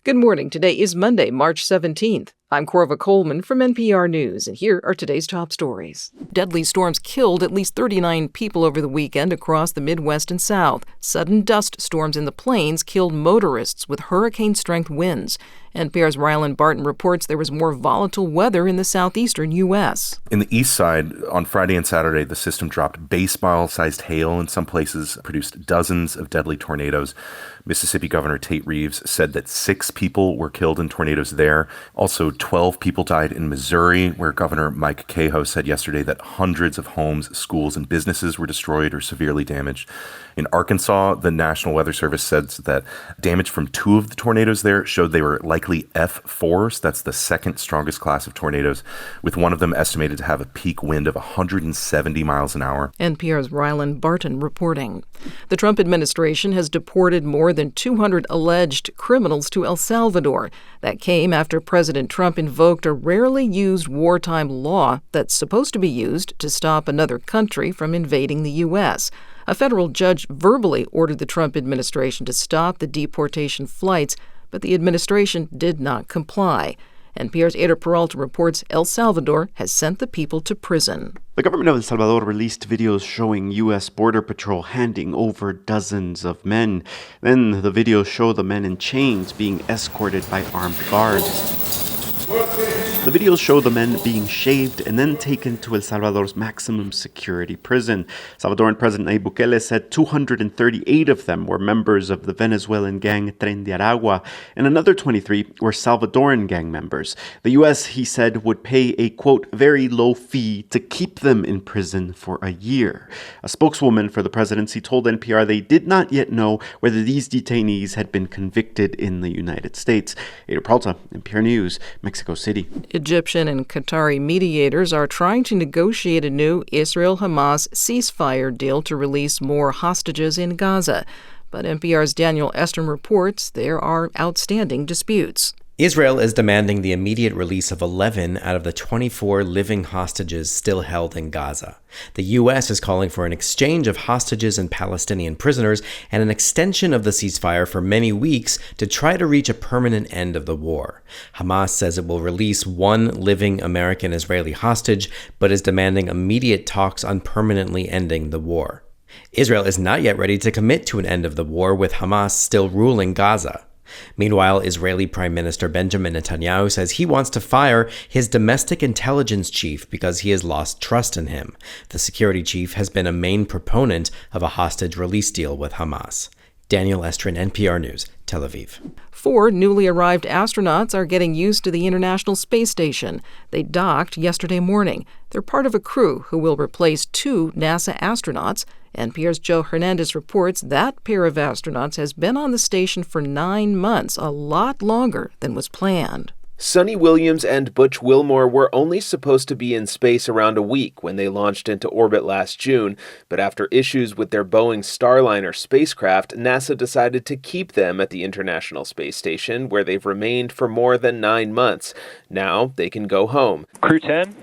Good morning. Today is Monday, March 17th. I'm Corva Coleman from NPR News, and here are today's top stories. Deadly storms killed at least 39 people over the weekend across the Midwest and South. Sudden dust storms in the plains killed motorists with hurricane-strength winds. NPR's Rylan Barton reports there was more volatile weather in the southeastern U.S. In the east side, on Friday and Saturday, the system dropped baseball-sized hail in some places, produced dozens of deadly tornadoes. Mississippi Governor Tate Reeves said that 6 people were killed in tornadoes there. Also, 12 people died in Missouri, where Governor Mike Cahoe said yesterday that hundreds of homes, schools, and businesses were destroyed or severely damaged. In Arkansas, the National Weather Service said that damage from 2 of the tornadoes there showed they were likely F4s. That's the second strongest class of tornadoes, with one of them estimated to have a peak wind of 170 miles an hour. NPR's Rylan Barton reporting. The Trump administration has deported more than 200 alleged criminals to El Salvador. That came after President Trump invoked a rarely used wartime law that's supposed to be used to stop another country from invading the U.S. A federal judge verbally ordered the Trump administration to stop the deportation flights, but the administration did not comply. NPR's Ada Peralta reports El Salvador has sent the people to prison. The government of El Salvador released videos showing U.S. Border Patrol handing over dozens of men. Then the videos show the men in chains being escorted by armed guards. The videos show the men being shaved and then taken to El Salvador's maximum security prison. Salvadoran President Nayib Bukele said 238 of them were members of the Venezuelan gang Tren de Aragua, and another 23 were Salvadoran gang members. The U.S., he said, would pay a, quote, very low fee to keep them in prison for a year. A spokeswoman for the presidency told NPR they did not yet know whether these detainees had been convicted in the United States. Ada Peralta, NPR News, Mexico City. Egyptian and Qatari mediators are trying to negotiate a new Israel-Hamas ceasefire deal to release more hostages in Gaza. But NPR's Daniel Estrin reports there are outstanding disputes. Israel is demanding the immediate release of 11 out of the 24 living hostages still held in Gaza. The U.S. is calling for an exchange of hostages and Palestinian prisoners and an extension of the ceasefire for many weeks to try to reach a permanent end of the war. Hamas says it will release one living American-Israeli hostage, but is demanding immediate talks on permanently ending the war. Israel is not yet ready to commit to an end of the war, with Hamas still ruling Gaza. Meanwhile, Israeli Prime Minister Benjamin Netanyahu says he wants to fire his domestic intelligence chief because he has lost trust in him. The security chief has been a main proponent of a hostage release deal with Hamas. Daniel Estrin, NPR News, Tel Aviv. 4 newly arrived astronauts are getting used to the International Space Station. They docked yesterday morning. They're part of a crew who will replace 2 NASA astronauts. NPR's Joe Hernandez reports that pair of astronauts has been on the station for 9 months, a lot longer than was planned. Sonny Williams and Butch Wilmore were only supposed to be in space around a week when they launched into orbit last June, but after issues with their Boeing Starliner spacecraft, NASA decided to keep them at the International Space Station, where they've remained for more than 9 months. Now they can go home. Crew 10.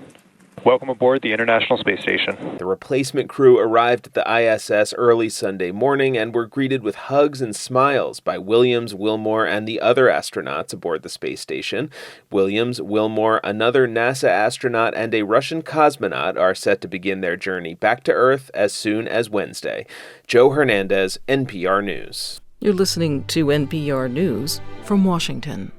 Welcome aboard the International Space Station. The replacement crew arrived at the ISS early Sunday morning and were greeted with hugs and smiles by Williams, Wilmore, and the other astronauts aboard the space station. Williams, Wilmore, another NASA astronaut, and a Russian cosmonaut are set to begin their journey back to Earth as soon as Wednesday. Joe Hernandez, NPR News. You're listening to NPR News from Washington.